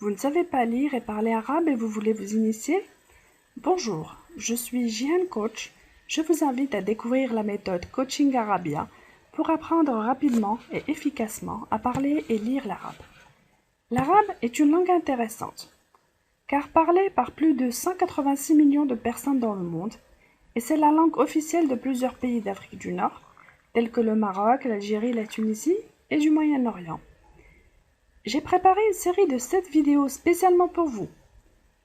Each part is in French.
Vous ne savez pas lire et parler arabe et vous voulez vous initier? Bonjour, je suis Jihan Coach. Je vous invite à découvrir la méthode Coaching Arabia pour apprendre rapidement et efficacement à parler et lire l'arabe. L'arabe est une langue intéressante, car parlée par plus de 186 millions de personnes dans le monde, et c'est la langue officielle de plusieurs pays d'Afrique du Nord, tels que le Maroc, l'Algérie, la Tunisie et du Moyen-Orient. J'ai préparé une série de 7 vidéos spécialement pour vous.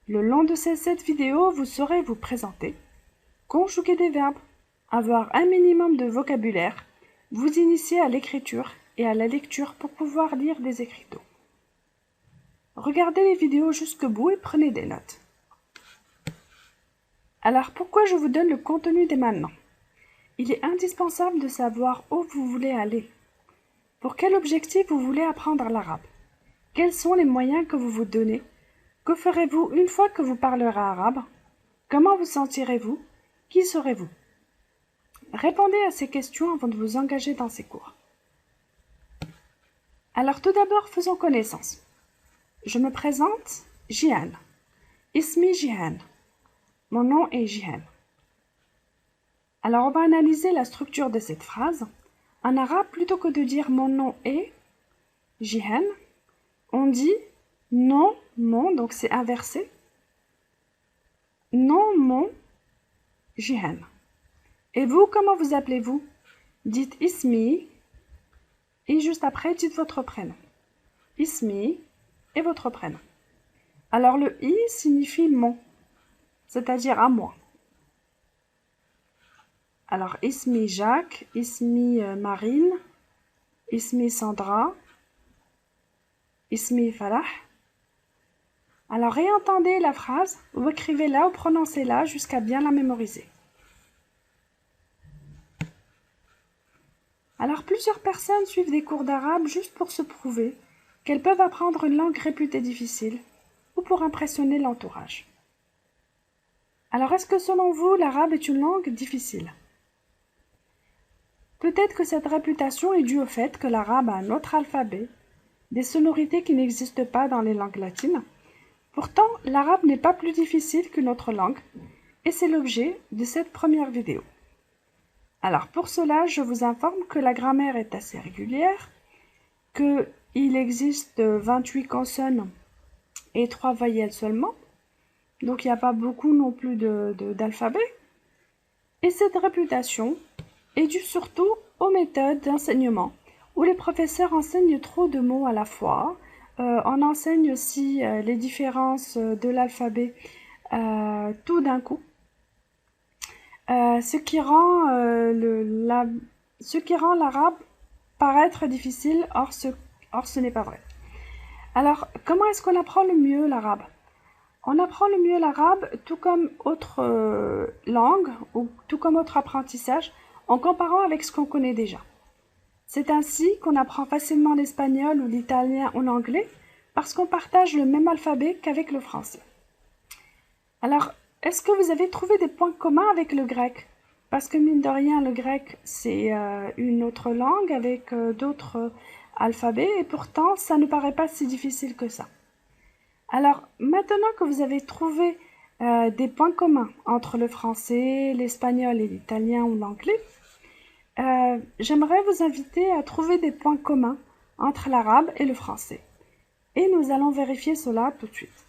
Le long de ces 7 vidéos, vous saurez vous présenter, conjuguer des verbes, avoir un minimum de vocabulaire, vous initier à l'écriture et à la lecture pour pouvoir lire des écriteaux. Regardez les vidéos jusqu'au bout et prenez des notes. Alors pourquoi je vous donne le contenu dès maintenant? Il est indispensable de savoir où vous voulez aller. Pour quel objectif vous voulez apprendre l'arabe? Quels sont les moyens que vous vous donnez? Que ferez-vous une fois que vous parlerez arabe? Comment vous sentirez-vous? Qui serez-vous? Répondez à ces questions avant de vous engager dans ces cours. Alors tout d'abord, faisons connaissance. Je me présente, Jihan. Ismi Jihan. Mon nom est Jihan. Alors on va analyser la structure de cette phrase. En arabe, plutôt que de dire mon nom est Jihan, on dit non, mon, donc c'est inversé. Non, mon, Jihan. Et vous, comment vous appelez-vous? Dites Ismi, et juste après, dites votre prénom. Ismi et votre prénom. Alors le I signifie mon, c'est-à-dire à moi. Alors Ismi Jacques, Ismi Marine, Ismi Sandra, Ismi Farah. Alors réentendez la phrase, ou écrivez-la ou prononcez-la jusqu'à bien la mémoriser. Alors plusieurs personnes suivent des cours d'arabe juste pour se prouver qu'elles peuvent apprendre une langue réputée difficile ou pour impressionner l'entourage. Alors est-ce que selon vous, l'arabe est une langue difficile? Peut-être que cette réputation est due au fait que l'arabe a un autre alphabet, des sonorités qui n'existent pas dans les langues latines. Pourtant, l'arabe n'est pas plus difficile qu'une autre langue, et c'est l'objet de cette première vidéo. Alors pour cela, je vous informe que la grammaire est assez régulière, qu'il existe 28 consonnes et 3 voyelles seulement, donc il n'y a pas beaucoup non plus d'alphabet. Et cette réputation est due surtout aux méthodes d'enseignement, où les professeurs enseignent trop de mots à la fois. On enseigne aussi les différences de l'alphabet tout d'un coup. Ce qui rend l'arabe paraître difficile, or ce n'est pas vrai. Alors, comment est-ce qu'on apprend le mieux l'arabe? On apprend le mieux l'arabe, tout comme autre langue, ou tout comme autre apprentissage, en comparant avec ce qu'on connaît déjà. C'est ainsi qu'on apprend facilement l'espagnol ou l'italien ou l'anglais, parce qu'on partage le même alphabet qu'avec le français. Alors, est-ce que vous avez trouvé des points communs avec le grec? Parce que mine de rien, le grec, c'est une autre langue avec d'autres alphabets, et pourtant, ça ne paraît pas si difficile que ça. Alors, maintenant que vous avez trouvé des points communs entre le français, l'espagnol et l'italien ou l'anglais, j'aimerais vous inviter à trouver des points communs entre l'arabe et le français. Et nous allons vérifier cela tout de suite.